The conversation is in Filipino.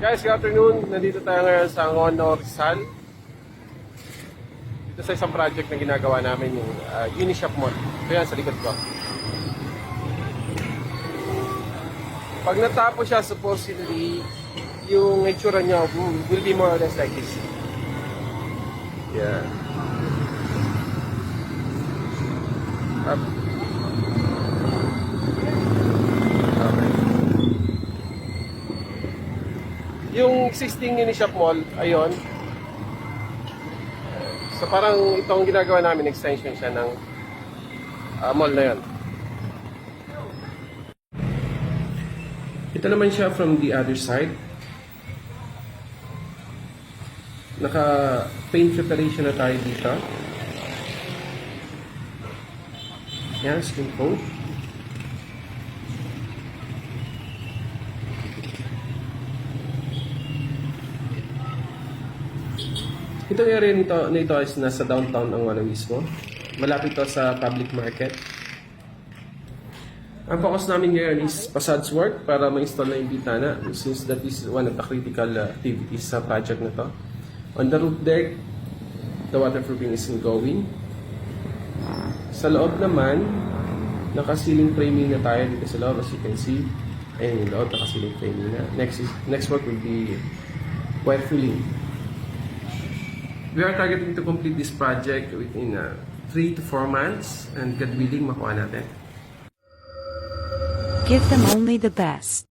Guys, good afternoon. Nandito tayo ngayon sa Angono, Rizal. Dito sa isang project na ginagawa namin, yung Unishop Mall. Ito yan sa likod ko. Pag natapos siya, supposedly, yung itsura niya will be more or less like this. Yeah. Up. Okay. Yung existing Unishop Mall, ayun. So parang itong ginagawa namin, extension siya ng mall na yun. Ito naman siya from the other side. Naka-paint preparation na tayo dito. Yan, skin coat. Itong area nito is nasa downtown Angono mismo. Malapit to sa public market. Ang focus namin ngayon is facades work para ma-install na yung bitana, since that is one of the critical activities sa project na to. On the roof deck, the waterproofing is ongoing. Sa loob naman, naka-ceiling framing na tayo dito sa loob, as you can see. Ayan yung loob, naka-ceiling framing na. Next work will be wire filling. We are targeting to complete this project within 3 to 4 months, and God willing, makuha natin. Give them only the best.